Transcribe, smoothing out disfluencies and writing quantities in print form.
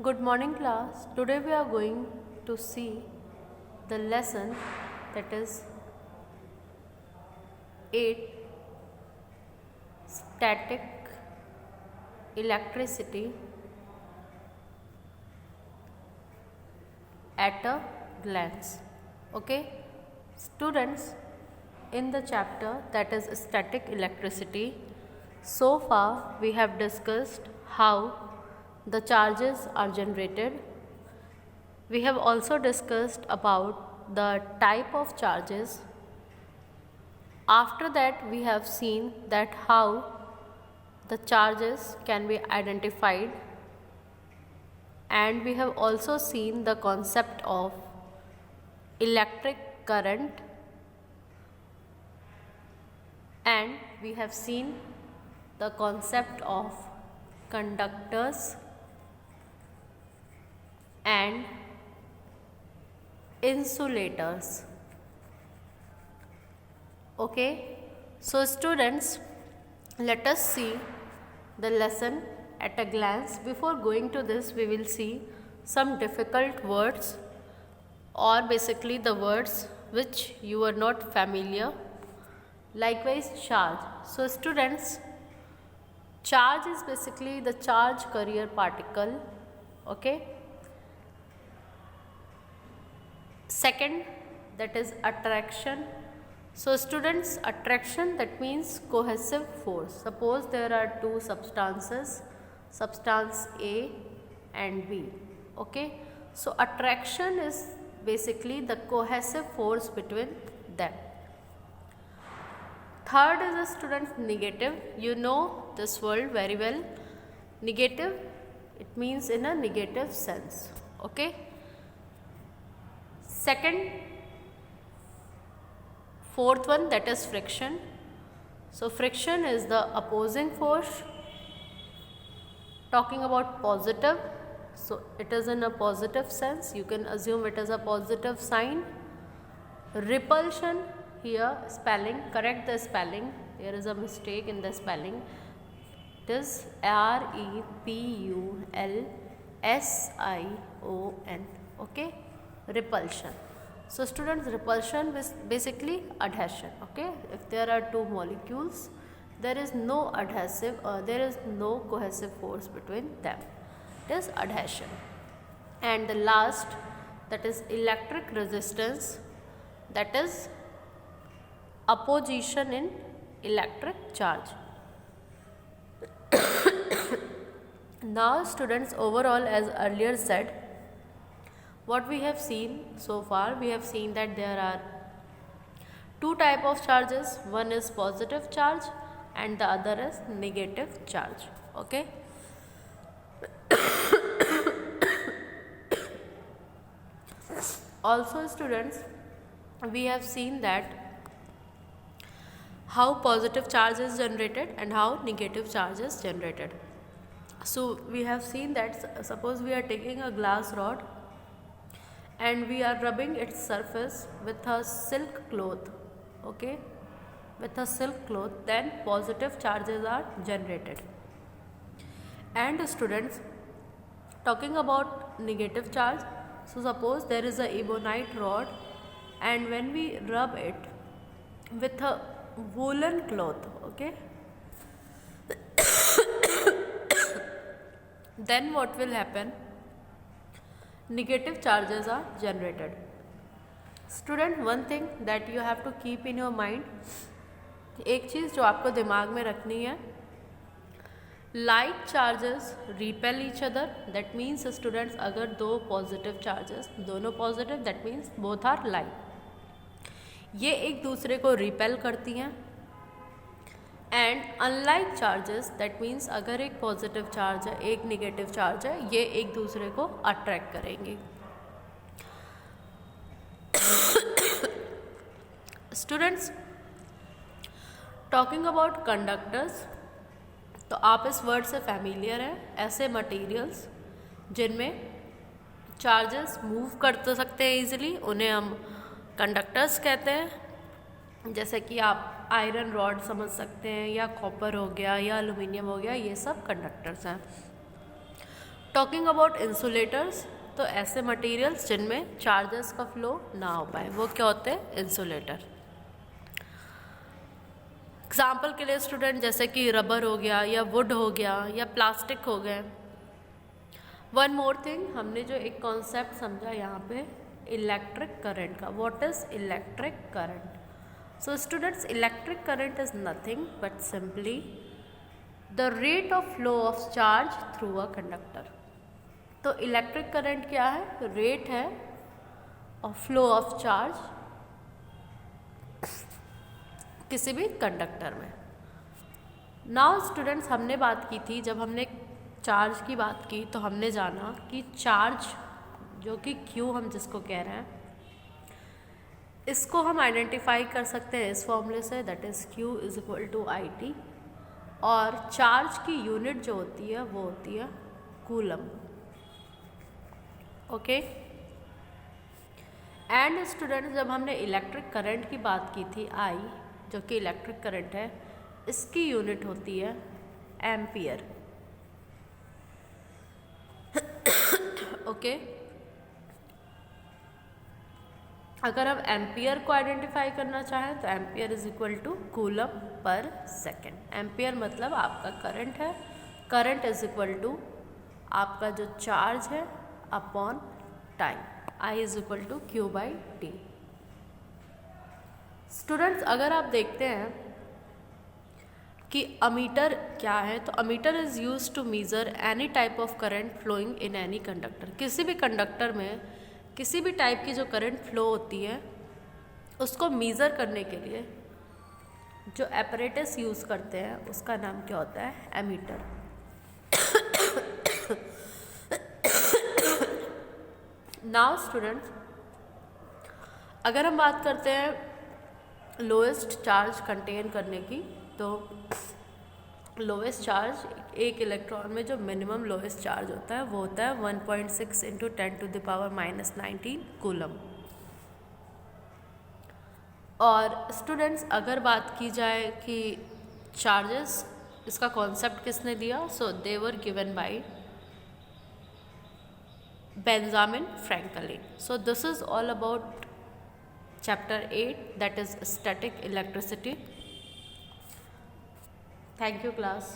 Good morning, class. Today we are going to see the lesson that is 8 Static Electricity at a glance. Okay, students, in the chapter that is static electricity, so far we have discussed how the charges are generated. We have also discussed about the type of charges. After that, we have seen that how the charges can be identified, and we have also seen the concept of electric current, and we have seen the concept of conductors and insulators. Okay, so students, let us see the lesson at a glance. Before going to this, we will see some difficult words, or basically the words which you are not familiar. Likewise, charge. So students, charge is basically the charge carrier particle. Okay. Second, that is attraction. So students, attraction, that means cohesive force. Suppose there are two substances, substance A and B. Okay. So attraction is basically the cohesive force between them. Third is a student negative. You know this word very well. Negative, it means in a negative sense. Okay. Second, fourth one, that is friction. So friction is the opposing force. Talking about positive, so it is in a positive sense. You can assume it is a positive sign. Repulsion, here spelling, correct the spelling. There is a mistake in the spelling. It is REPULSION. Okay, repulsion. So students, repulsion is basically adhesion. Okay, if there are two molecules, there is no adhesive, there is no cohesive force between them. It is adhesion. And the last, that is electric resistance, that is opposition in electric charge. Now students, overall, as earlier said, what we have seen so far, we have seen that there are two type of charges. One is positive charge and the other is negative charge. Okay. Also students, we have seen that how positive charge is generated and how negative charge is generated. So we have seen that suppose we are taking a glass rod and we are rubbing its surface with a silk cloth. Okay, with a silk cloth, then positive charges are generated. And students, talking about negative charge, so suppose there is a ebonite rod and when we rub it with a woolen cloth, okay, then what will happen? Negative charges are generated. Student, one thing that you have to keep in your mind, एक चीज़ जो आपको दिमाग में रखनी है, like charges repel each other. That means students, अगर दो positive charges, दोनों positive, that means both are like. ये एक दूसरे को repel करती हैं. And unlike charges, that means अगर एक पॉजिटिव चार्ज है एक नेगेटिव चार्ज है, ये एक दूसरे को अट्रैक्ट करेंगे. स्टूडेंट्स, टॉकिंग अबाउट कंडक्टर्स, तो आप इस वर्ड से फैमिलियर हैं. ऐसे मटेरियल्स जिनमें चार्जेस मूव कर तो सकते हैं ईजिली, उन्हें हम कंडक्टर्स कहते हैं. जैसे कि आप आयरन रॉड समझ सकते हैं, या कॉपर हो गया, या एल्युमिनियम हो गया, ये सब कंडक्टर्स हैं. टॉकिंग अबाउट इंसुलेटर्स, तो ऐसे मटेरियल्स जिनमें चार्जेस का फ्लो ना हो पाए वो क्या होते हैं, इंसुलेटर। एग्जाम्पल के लिए स्टूडेंट जैसे कि रबर हो गया या वुड हो गया या प्लास्टिक हो गए। वन मोर थिंग, हमने जो एक कॉन्सेप्ट समझा यहाँ पे इलेक्ट्रिक करंट का, what is electric current. So students, electric current is nothing but simply the rate of flow of charge through a conductor. तो इलेक्ट्रिक करंट क्या है, रेट है ऑफ फ्लो ऑफ चार्ज किसी भी कंडक्टर में। Now students, हमने बात की थी, जब हमने चार्ज की बात की तो हमने जाना कि चार्ज जो कि Q हम जिसको कह रहे हैं, इसको हम आइडेंटिफाई कर सकते हैं इस फॉर्मूले से, that is Q is equal to IT, और चार्ज की यूनिट जो होती है वो होती है कूलम। ओके। एंड स्टूडेंट्स, जब हमने इलेक्ट्रिक करंट की बात की थी I, जो कि इलेक्ट्रिक करंट है, इसकी यूनिट होती है एम्पियर। ओके। अगर हम एम्पियर को आइडेंटिफाई करना चाहें तो ampere is equal to coulomb per second. Ampere मतलब आपका करंट है, करंट इज इक्वल टू आपका जो चार्ज है upon time, I is equal to Q by T. Students, अगर आप देखते हैं कि अमीटर क्या है, तो ammeter is use to measure any type of current flowing in any conductor. किसी भी कंडक्टर में किसी भी टाइप की जो करंट फ्लो होती है उसको मीज़र करने के लिए जो एपरेटस यूज़ करते हैं उसका नाम क्या होता है, एमीटर। नाउ स्टूडेंट्स, अगर हम बात करते हैं लोएस्ट चार्ज कंटेन करने की, तो लोएस्ट चार्ज एक इलेक्ट्रॉन में जो मिनिमम लोएस्ट चार्ज होता है वो होता है 1.6 इंटू 10⁻⁻19 कूलम। और स्टूडेंट्स, अगर बात की जाए कि चार्जेस, इसका कॉन्सेप्ट किसने दिया, so they were given by Benjamin Franklin. So this is all about Chapter 8, that is static electricity. Thank you class.